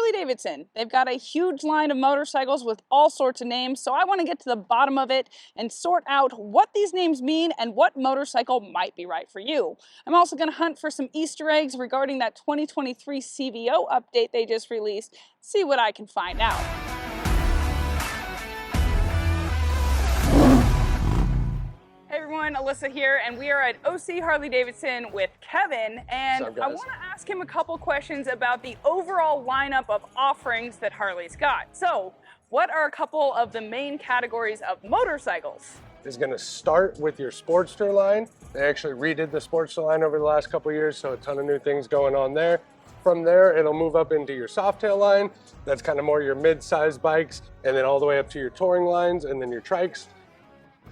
Harley-Davidson. They've got a huge line of motorcycles with all sorts of names, so I want to get to the bottom of it and sort out what these names mean and what motorcycle might be right for you. I'm also going to hunt for some Easter eggs regarding that 2023 CVO update they just released, see what I can find out. Hey everyone, Alyssa here, and we are at OC Harley-Davidson with Kevin, and I want to ask him a couple questions about the overall lineup of offerings that Harley's got. So, what are a couple of the main categories of motorcycles? Is going to start with your Sportster line. They actually redid the Sportster line over the last couple of years, so a ton of new things going on there. From there, it'll move up into your Softail line. That's kind of more your mid-sized bikes, and then all the way up to your touring lines, and then your trikes.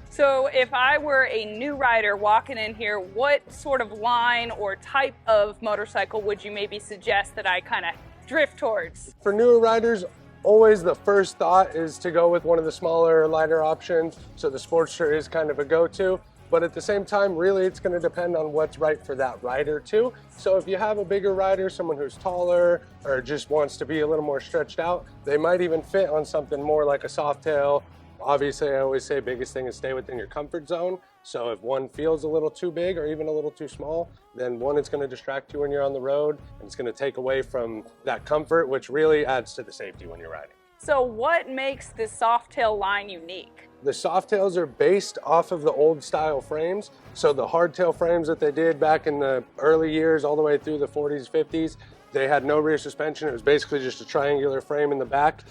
So if I were a new rider walking in here, what sort of line or type of motorcycle would you maybe suggest that I kind of drift towards? For newer riders, always the first thought is to go with one of the smaller, lighter options. So the Sportster is kind of a go-to. But at the same time, really, it's going to depend on what's right for that rider too. So if you have a bigger rider, someone who's taller or just wants to be a little more stretched out, they might even fit on something more like a Softail. Obviously, I always say biggest thing is stay within your comfort zone. So if one feels a little too big or even a little too small, then one, it's going to distract you when you're on the road, and it's going to take away from that comfort, which really adds to the safety when you're riding. So what makes the Softail line unique? The Softails are based off of the old style frames. So the hardtail frames that they did back in the early years, all the way through the 40s, 50s, they had no rear suspension. It was basically just a triangular frame in the back.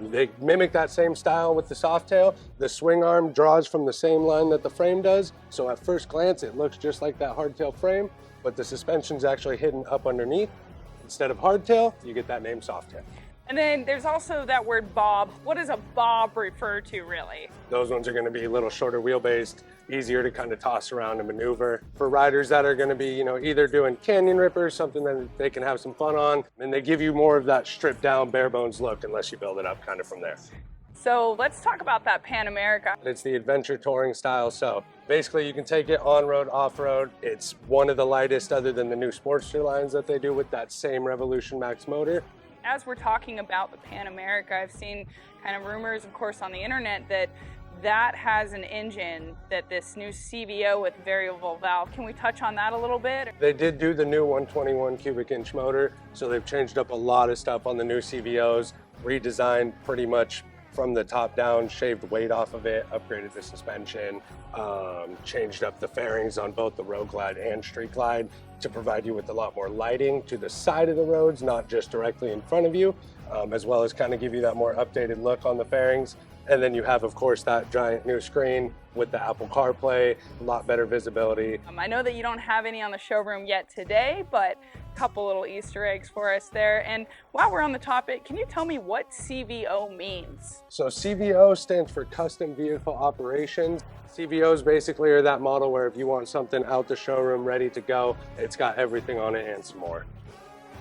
They mimic that same style with the Softail. The swing arm draws from the same line that the frame does. So at first glance, it looks just like that hardtail frame, but the suspension's actually hidden up underneath. Instead of hardtail, you get that name Softail. And then there's also that word Bob. What does a Bob refer to really? Those ones are going to be a little shorter wheelbase, easier to kind of toss around and maneuver. For riders that are going to be, either doing canyon rippers, something that they can have some fun on, and they give you more of that stripped down, bare bones look unless you build it up kind of from there. So let's talk about that Pan America. It's the adventure touring style. So basically you can take it on-road, off-road. It's one of the lightest other than the new Sportster lines that they do with that same Revolution Max motor. As we're talking about the Pan America, I've seen kind of rumors, of course, on the internet that has an engine, that this new CVO with variable valve. Can we touch on that a little bit? They did do the new 121 cubic inch motor, so they've changed up a lot of stuff on the new CVOs, redesigned pretty much from the top down, shaved weight off of it, upgraded the suspension, changed up the fairings on both the Road Glide and Street Glide to provide you with a lot more lighting to the side of the roads, not just directly in front of you, as well as kind of give you that more updated look on the fairings. And then you have, of course, that giant new screen with the Apple CarPlay, a lot better visibility. I know that you don't have any on the showroom yet today, but a couple little Easter eggs for us there. And while we're on the topic, can you tell me what CVO means? So CVO stands for Custom Vehicle Operations. CVOs basically are that model where if you want something out the showroom ready to go, it's got everything on it and some more.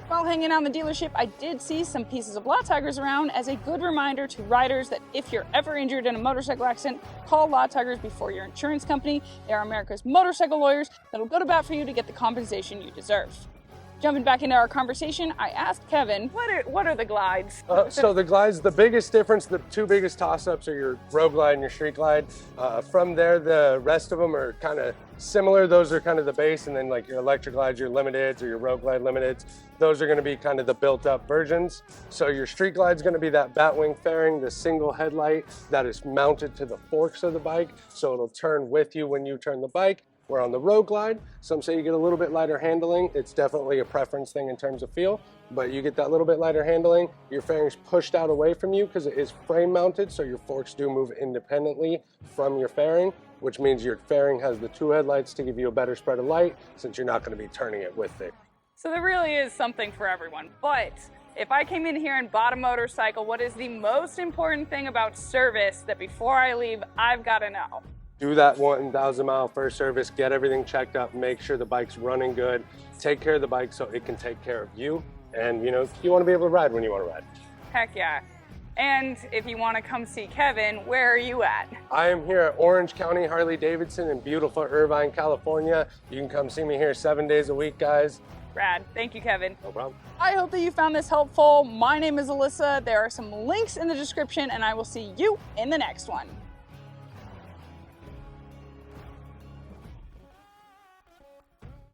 While hanging out in the dealership, I did see some pieces of Law Tigers around as a good reminder to riders that if you're ever injured in a motorcycle accident, call Law Tigers before your insurance company. They are America's motorcycle lawyers that'll go to bat for you to get the compensation you deserve. Jumping back into our conversation, I asked Kevin, what are the glides? So the glides, the biggest difference, the two biggest toss-ups are your Road Glide and your Street Glide. From there, the rest of them are kind of similar. Those are kind of the base, and then like your Electric Glides, your Limiteds, or your Road Glide Limiteds, those are going to be kind of the built-up versions. So your Street Glide's going to be that batwing fairing, the single headlight that is mounted to the forks of the bike, so it'll turn with you when you turn the bike. Where on the Road Glide, some say you get a little bit lighter handling. It's definitely a preference thing in terms of feel, but you get that little bit lighter handling. Your fairing's pushed out away from you because it is frame mounted, so your forks do move independently from your fairing, which means your fairing has the two headlights to give you a better spread of light since you're not going to be turning it with it. So there really is something for everyone, but if I came in here and bought a motorcycle, what is the most important thing about service that before I leave, I've got to know? Do that 1,000 mile first service, get everything checked up, make sure the bike's running good, take care of the bike so it can take care of you. And you want to be able to ride when you want to ride. Heck yeah. And if you want to come see Kevin, where are you at? I am here at Orange County Harley-Davidson in beautiful Irvine, California. You can come see me here 7 days a week, guys. Rad. Thank you, Kevin. No problem. I hope that you found this helpful. My name is Alyssa. There are some links in the description, and I will see you in the next one.